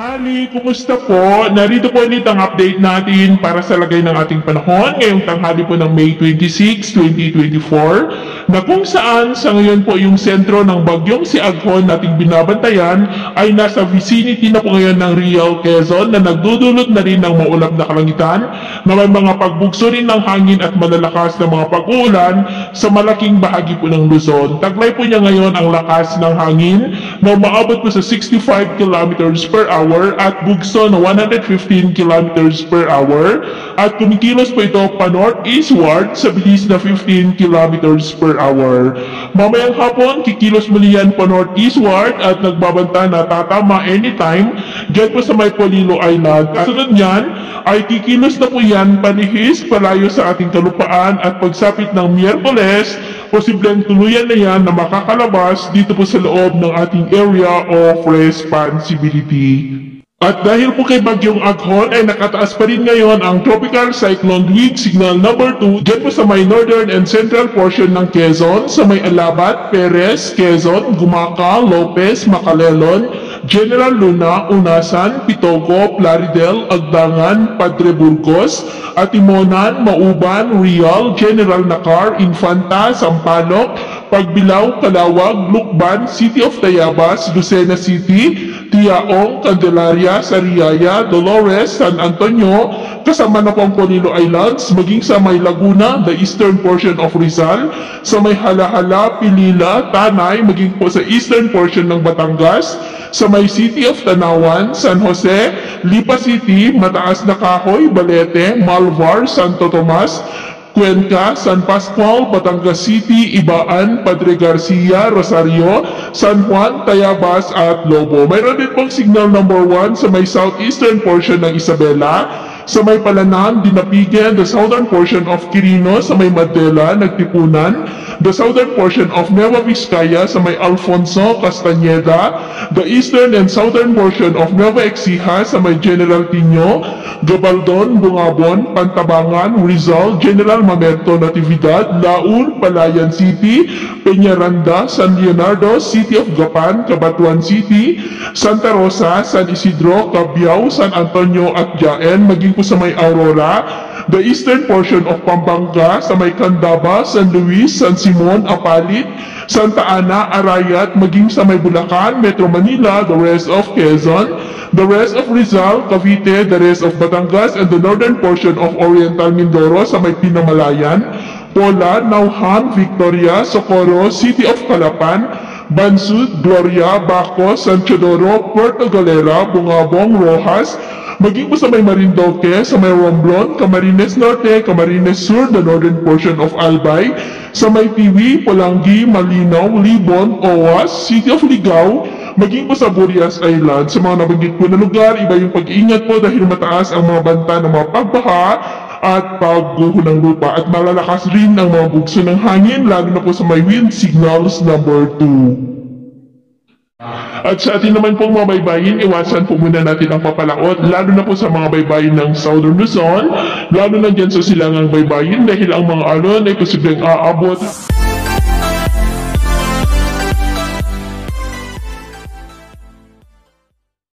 Tanghali, kumusta po? Narito po ulit ang update natin para sa lagay ng ating panahon ngayong tanghali po ng May 26, 2024 na kung saan sa ngayon po yung sentro ng bagyong si Aghon nating binabantayan ay nasa vicinity na po ngayon ng Real Quezon na nagdudulot na rin ng maulap na kalangitan na may mga pagbugso rin ng hangin at malalakas na mga pag-uulan sa malaking bahagi po ng Luzon. Taglay po niya ngayon ang lakas ng hangin na umaabot po sa 65 kilometers per hour at bugso na 115 kilometers per hour at kumikilos po ito pa north-eastward sa bilis na 15 kilometers per hour. Mamayang hapon, kikilos muli yan pa north-eastward at nagbabanta na tatama anytime dyan po sa may Polillo Island. At sunod niyan ay kikilos na po yan palihis palayo sa ating kalupaan at pagsapit ng Miyerkules, posibleng tuluyan na yan na makakalabas dito po sa loob ng ating area of responsibility. At dahil po kay Bagyong Aghon ay nakataas pa rin ngayon ang Tropical Cyclone Weak Signal number 2 dyan po sa may northern and central portion ng Quezon, sa may Alabat, Perez, Quezon, Gumaca, Lopez, Macalelon, General Luna, Unasan, Pitogo, Plaridel, Agdangan, Padre Burgos, Atimonan, Mauban, Real, General Nakar, Infanta, Sampaloc, Pagbilao, Calawag, Lukban, City of Tayabas, Lucena City, Tiaong, Candelaria, Sariaya, Dolores, San Antonio, kasama na po ang Polillo Islands, maging sa may Laguna, the eastern portion of Rizal, sa may Halahala, Pilila, Tanay, maging po sa eastern portion ng Batangas, sa may City of Tanawan, San Jose, Lipa City, Mataas na Kahoy, Balete, Malvar, Santo Tomas, Cuenca, San Pascual, Batangas City, Ibaan, Padre Garcia, Rosario, San Juan, Tayabas at Lobo. Mayroon din pong signal number 1 sa may southeastern portion ng Isabela, sa may Palanan, Dinapigan, the southern portion of Quirino, sa may Mandela, Nagtipunan, the southern portion of Nueva Vizcaya, sa may Alfonso, Castañeda, the eastern and southern portion of Nueva Ecija, sa may General Tino, Gabaldon, Bungabon, Pantabangan, Rizal, General Mamerto, Natividad, Laur, Palayan City, Peñaranda, San Leonardo, City of Gapan, Cabatuan City, Santa Rosa, San Isidro, Cabiao, San Antonio at Jaen, maging po sa may Aurora, the eastern portion of Pampanga, sa may Candaba, San Luis, San Simon, Apalit, Santa Ana, Arayat, maging sa may Bulacan, Metro Manila, the rest of Quezon, the rest of Rizal, Cavite, the rest of Batangas, and the northern portion of Oriental Mindoro sa may Pinamalayan, Pola, Nauhan, Victoria, Socorro, City of Calapan, Bansud, Gloria, Baco, San Teodoro, Puerto Galera, Bungabong, Rojas, maging po sa may Marindoque, sa may Romblon, Camarines Norte, Camarines Sur, the northern portion of Albay, sa may Tiwi, Polanggi, Malinaw, Libon, Owas, City of Ligao, maging po sa Burias Island. Sa mga nabanggit po na lugar, iba yung pag-iingat po dahil mataas ang mga banta ng mga pagbaha at pagguho ng lupa at malalakas rin ang mga bugso ng hangin lalo na po sa may wind signals number 2. At sa atin naman pong mga baybayin, iwasan po muna natin ang papalaot, lalo na po sa mga baybayin ng Southern Luzon, lalo na dyan sa silangang baybayin dahil ang mga alon ay posibleng aabot